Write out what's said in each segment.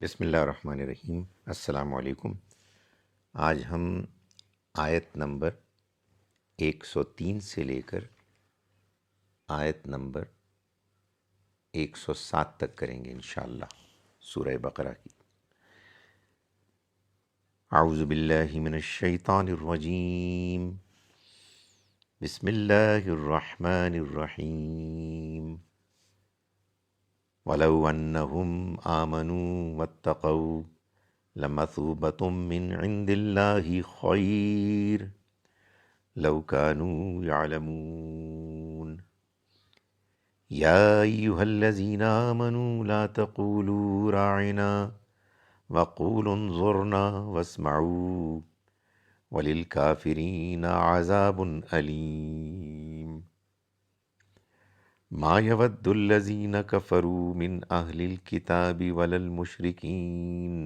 بسم اللہ الرحمن الرحیم۔ السلام علیکم۔ آج ہم آیت نمبر 103 سے لے کر آیت نمبر 107 تک کریں گے انشاءاللہ سورہ بقرہ کی۔ اعوذ باللہ من الشیطان الرجیم، بسم اللہ الرحمن الرحیم۔ وَلَوْ أَنَّهُمْ آمَنُوا وَاتَّقَوْا لَمَثُوبَةٌ مِّنْ عِندِ اللَّهِ خَيْرٌ لَوْ كَانُوا يَعْلَمُونَ۔ يَا أَيُّهَا الَّذِينَ آمَنُوا لَا تَقُولُوا رَاعِنَا وَقُولُوا انظُرْنَا وَاسْمَعُوا وَلِلْكَافِرِينَ عَذَابٌ أَلِيمٌ۔ ما يود الذين كفروا من أهل الكتاب ولا المشركين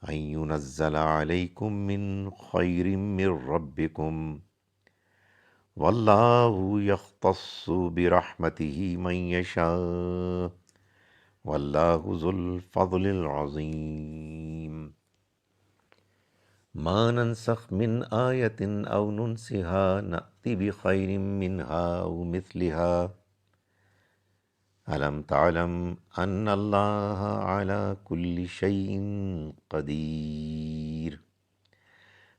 أن ينزل عليكم من خير من ربكم والله يختص برحمته من يشاء والله ذو الفضل العظيم۔ ما ننسخ من آية أو ننسها نأتي بخير منها أو مثلها ألم تعلم أن الله على كل شيء قدير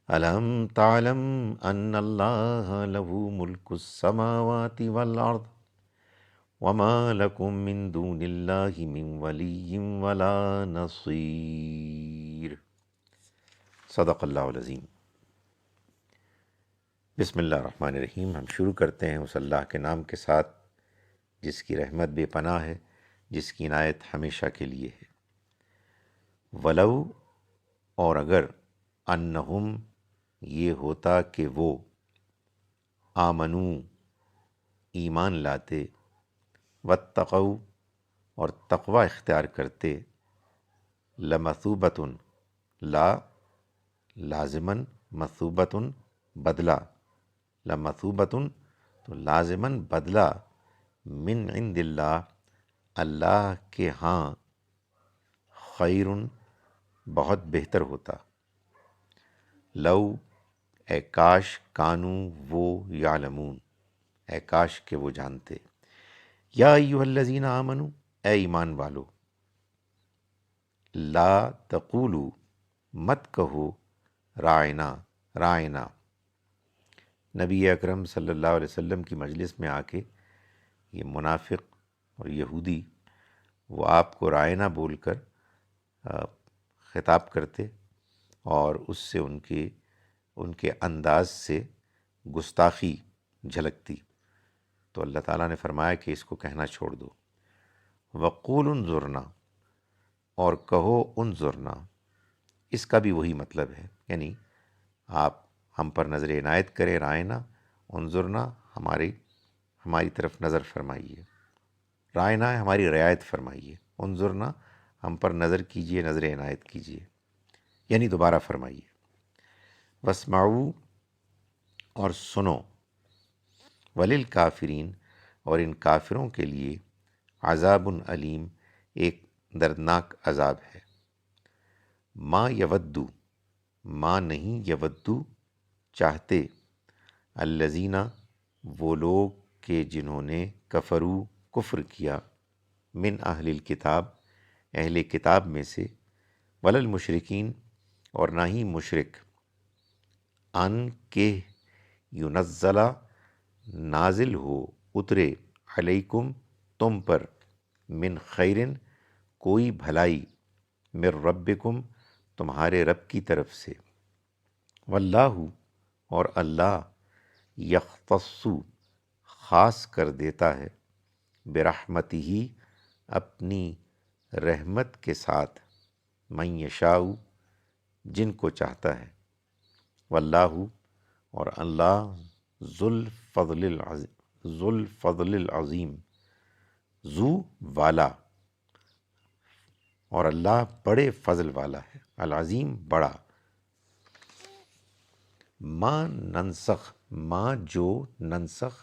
ألم تعلم أن الله له ملك السماوات والأرض وما لكم من دون الله من ولي ولا نصير۔ صدق اللہ العظیم۔ بسم اللہ الرحمن الرحیم۔ ہم شروع کرتے ہیں اس اللہ کے نام کے ساتھ جس کی رحمت بے پناہ ہے، جس کی عنایت ہمیشہ کے لیے ہے۔ ولو، اور اگر، انہم، یہ ہوتا کہ وہ، آمنو، ایمان لاتے، واتقوا، اور تقوی اختیار کرتے، لمثوبۃ، لا لازماً، مثوبۃ بدلہ، لمثوبۃ تو لازماً بدلہ، من عند اللہ، اللہ کے ہاں، خیرٌ، بہت بہتر ہوتا، لو، اے کاش، کانو، وہ، یعلمون، اے کاش کہ وہ جانتے۔ یا ایھا الذین آمنوا، اے ایمان والو، لا تقولوا، مت کہو، رائنا، رائنا، نبی اکرم صلی اللہ علیہ وسلم کی مجلس میں آ کے یہ منافق اور یہودی وہ آپ کو رائنا بول کر خطاب کرتے اور اس سے ان کے انداز سے گستاخی جھلکتی، تو اللہ تعالیٰ نے فرمایا کہ اس کو کہنا چھوڑ دو۔ وقول انظرنا، اور کہو انظرنا، اس کا بھی وہی مطلب ہے، یعنی آپ ہم پر نظر عنایت کریں، رائنا، انظرنا، ہماری طرف نظر فرمائیے، رائنا ہماری رعایت فرمائیے، انظرنا ہم پر نظر کیجئے، نظر عنایت کیجئے، یعنی دوبارہ فرمائیے۔ واسمعوا، اور سنو، وللکافرین، اور ان کافروں کے لیے، عذاب علیم، ایک دردناک عذاب ہے۔ ما یودو، ما نہیں، یودو چاہتے، الذین، وہ لوگ کہ جنہوں نے، کفرو، کفر کیا، من اہل الکتاب، اہل کتاب میں سے، ولا المشرکین، اور نہ ہی مشرک، ان کہ ینزلہ، نازل ہو، اترے، علیکم، تم پر، من خیرن، کوئی بھلائی، من ربکم، تمہارے رب کی طرف سے، واللہ، اور اللہ، یختص، خاص کر دیتا ہے، برحمتہ، اپنی رحمت کے ساتھ، من یشاء، جن کو چاہتا ہے، واللہ، اور اللہ، ذو الفضل العظیم، ذو، والا، اور اللہ بڑے فضل والا ہے، العظیم، بڑا۔ ما ننسخ، ما جو، ننسخ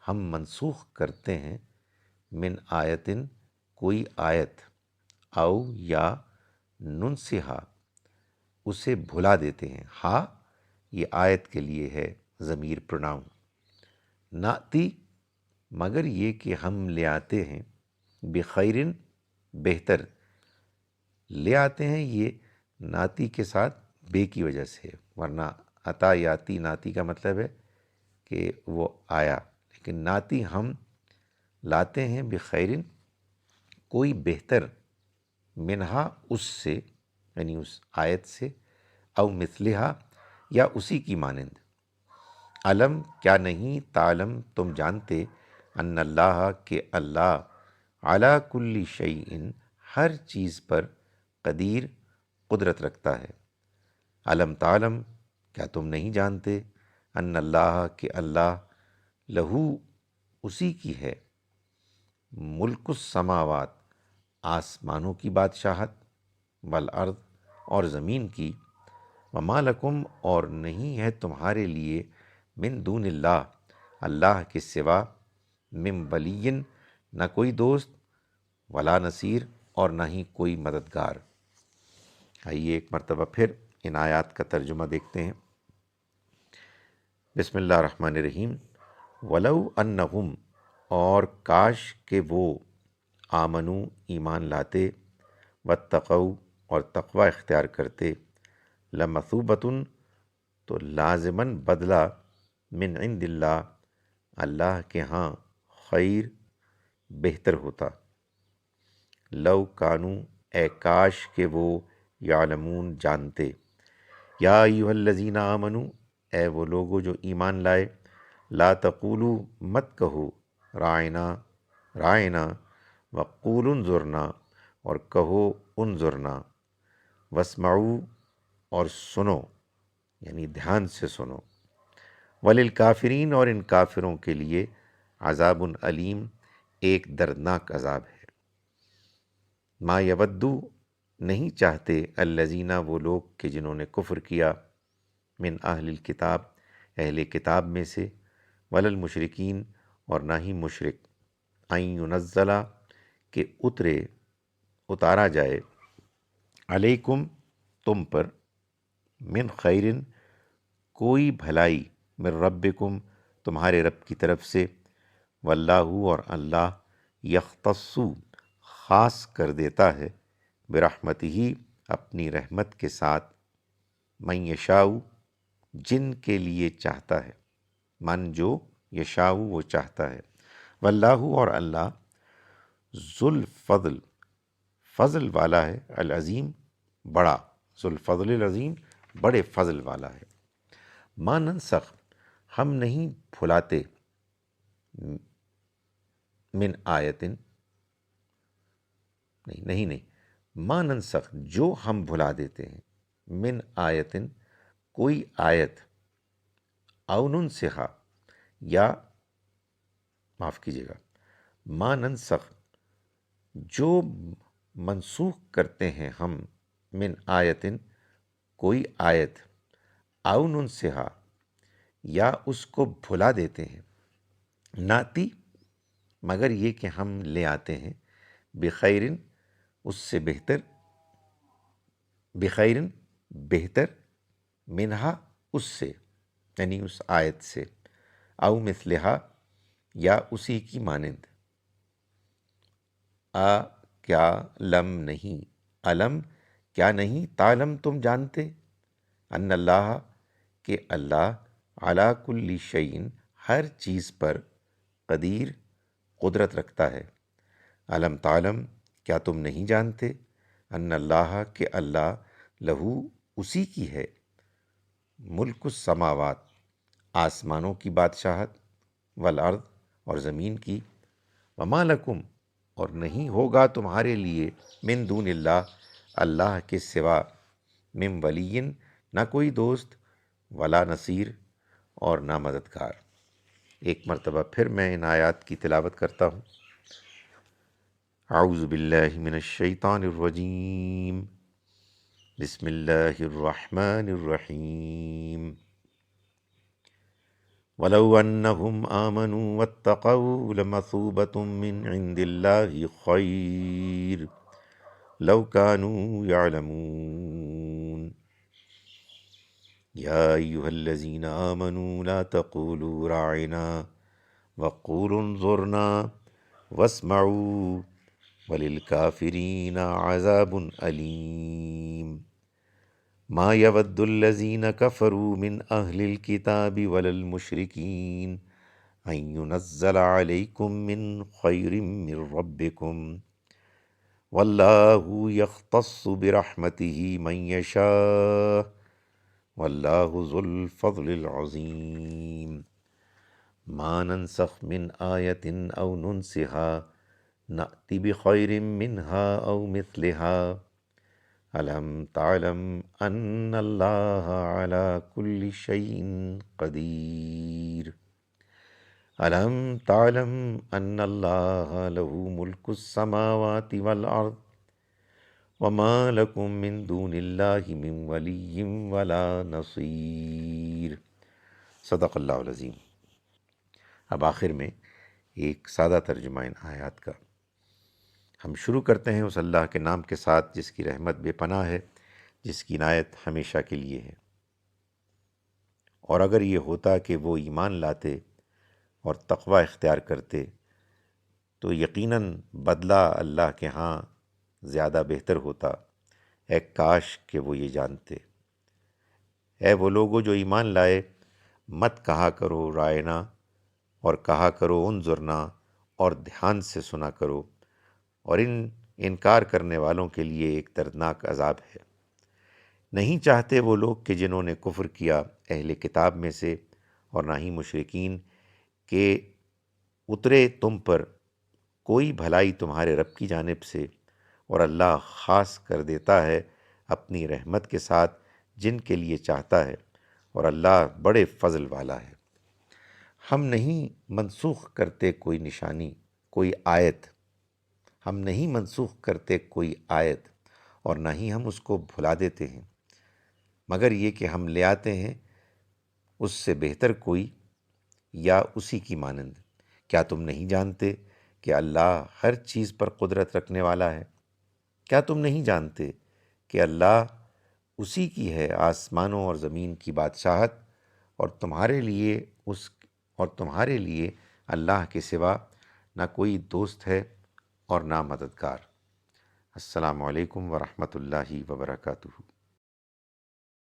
ہم منسوخ کرتے ہیں، من آیتن، کوئی آیت، او یا ننسہا اسے بھلا دیتے ہیں، ہا یہ آیت کے لیے ہے ضمیر پروناؤن، ناتی مگر یہ کہ ہم لے آتے ہیں، بخیرن بہتر، لے آتے ہیں یہ ناتی کے ساتھ بے کی وجہ سے، ورنہ عطا یاتی ناتی کا مطلب ہے کہ وہ آیا، لیکن ناتی ہم لاتے ہیں بخیرن کوئی بہتر، منہا اس سے یعنی اس آیت سے، او مثلہا یا اسی کی مانند، علم کیا نہیں، تعلم تم جانتے، ان اللہ کہ اللہ، علی کل شیء ہر چیز پر، قدیر قدرت رکھتا ہے، علم تعلم کیا تم نہیں جانتے، ان اللہ کہ اللہ، لہو اسی کی ہے، ملک السماوات آسمانوں کی بادشاہت، والارض اور زمین کی، وما لکم اور نہیں ہے تمہارے لیے، من دون اللہ اللہ کے سوا، من ولی نہ کوئی دوست، ولا نصیر اور نہ ہی کوئی مددگار۔ آئیے ایک مرتبہ پھر ان آیات کا ترجمہ دیکھتے ہیں۔ بسم اللہ الرحمن الرحیم۔ ولو انہم اور کاش کہ وہ، آمنو ایمان لاتے، واتقوا اور تقوی اختیار کرتے، لمثوبۃ تو لازماً بدلہ، من عند اللہ اللہ کے ہاں، خیر بہتر ہوتا، لو کانو اے کاش کہ وہ، یعلمون جانتے، یا ایھا الذین آمنو اے وہ لوگو جو ایمان لائے، لا تقولو مت کہو، رائنا رائنا، وقولوا انظرنا اور کہو انظرنا، واسمعوا اور سنو یعنی دھیان سے سنو، وللکافرین اور ان کافروں کے لیے، عذاب علیم ایک دردناک عذاب ہے۔ ما یودو نہیں چاہتے، الذین وہ لوگ کہ جنہوں نے کفر کیا، من اہل الکتاب اہل کتاب میں سے، وللمشرکین اور نہ ہی مشرک، ان ینزلا کہ اتارا جائے، علیکم تم پر، من خیرن کوئی بھلائی، من ربکم تمہارے رب کی طرف سے، واللہ اور اللہ، یختص خاص کر دیتا ہے، برحمتہ اپنی رحمت کے ساتھ، من یشاء جن کے لیے چاہتا ہے، من جو، یشاء وہ چاہتا ہے، واللہ اور اللہ، ذو الفضل فضل والا ہے، العظیم بڑا، ذو الفضل العظیم بڑے فضل والا ہے۔ ما ننسخ ہم نہیں بھلاتے، من آیتن نہیں ما ننسخ جو ہم بھلا دیتے ہیں، من آیتن کوئی آیت، او ننسخا یا معاف کیجیے گا، ما ننسخ جو منسوخ کرتے ہیں ہم، من آیتن کوئی آیت، او ننسہا یا اس کو بھلا دیتے ہیں، ناتی مگر یہ کہ ہم لے آتے ہیں، بخیرن اس سے بہتر، بخیرن بہتر، منہا اس سے یعنی اس آیت سے، او مثلہا یا اسی کی مانند، کیا لم نہیں، علم کیا نہیں، تعلم تم جانتے، ان اللہ کہ اللہ، علی کل شیء ہر چیز پر، قدیر قدرت رکھتا ہے، علم تعلم کیا تم نہیں جانتے، ان اللہ کہ اللہ، لہو اسی کی ہے، ملک السماوات آسمانوں کی بادشاہت، والارض اور زمین کی، وما لکم اور نہیں ہوگا تمہارے لیے، من دون اللہ اللہ کے سوا، من ولی نہ کوئی دوست، ولا نصیر اور نہ مددگار۔ ایک مرتبہ پھر میں ان آیات کی تلاوت کرتا ہوں۔ اعوذ باللہ من الشیطان الرجیم، بسم اللہ الرحمن الرحیم، ولو انہم آمنوا واتقوا لمثوبۃ من عند اللہ خیر، لو كانوا يعلمون يا أيها الذين آمنوا لا تقولوا راعنا وقولوا انظرنا واسمعوا وللكافرين عذاب أليم ما يود الذين كفروا من أهل الكتاب ولا المشركين أن ينزل عليكم من خير من ربكم والله يختص برحمته من يشاء والله ذو الفضل العظيم ما ننسخ من آية أو ننسها نأتي بخير منها أو مثلها ألم تعلم أن الله على كل شيء قدير ألم تعلم أن الله له ملك السماوات والأرض وما لكم من دون الله من ولی ولا نصیر۔ صدق اللہ العظیم۔ اب آخر میں ایک سادہ ترجمہ ان آیات کا۔ ہم شروع کرتے ہیں اس اللہ کے نام کے ساتھ جس کی رحمت بے پناہ ہے، جس کی عنایت ہمیشہ کے لیے ہے۔ اور اگر یہ ہوتا کہ وہ ایمان لاتے اور تقوی اختیار کرتے تو یقیناً بدلہ اللہ کے ہاں زیادہ بہتر ہوتا۔ اے کاش کہ وہ یہ جانتے۔ اے وہ لوگوں جو ایمان لائے، مت کہا کرو رائنا، اور کہا کرو انظرنا، اور دھیان سے سنا کرو، اور انکار کرنے والوں کے لیے ایک دردناک عذاب ہے۔ نہیں چاہتے وہ لوگ کہ جنہوں نے کفر کیا اہل کتاب میں سے، اور نہ ہی مشرکین، کہ اترے تم پر کوئی بھلائی تمہارے رب کی جانب سے، اور اللہ خاص کر دیتا ہے اپنی رحمت کے ساتھ جن کے لیے چاہتا ہے، اور اللہ بڑے فضل والا ہے۔ ہم نہیں منسوخ کرتے کوئی نشانی، کوئی آیت، ہم نہیں منسوخ کرتے کوئی آیت، اور نہ ہی ہم اس کو بھلا دیتے ہیں، مگر یہ کہ ہم لے آتے ہیں اس سے بہتر کوئی یا اسی کی مانند۔ کیا تم نہیں جانتے کہ اللہ ہر چیز پر قدرت رکھنے والا ہے؟ کیا تم نہیں جانتے کہ اللہ اسی کی ہے آسمانوں اور زمین کی بادشاہت، اور تمہارے لیے اللہ کے سوا نہ کوئی دوست ہے اور نہ مددگار۔ السلام علیکم ورحمۃ اللہ وبرکاتہ۔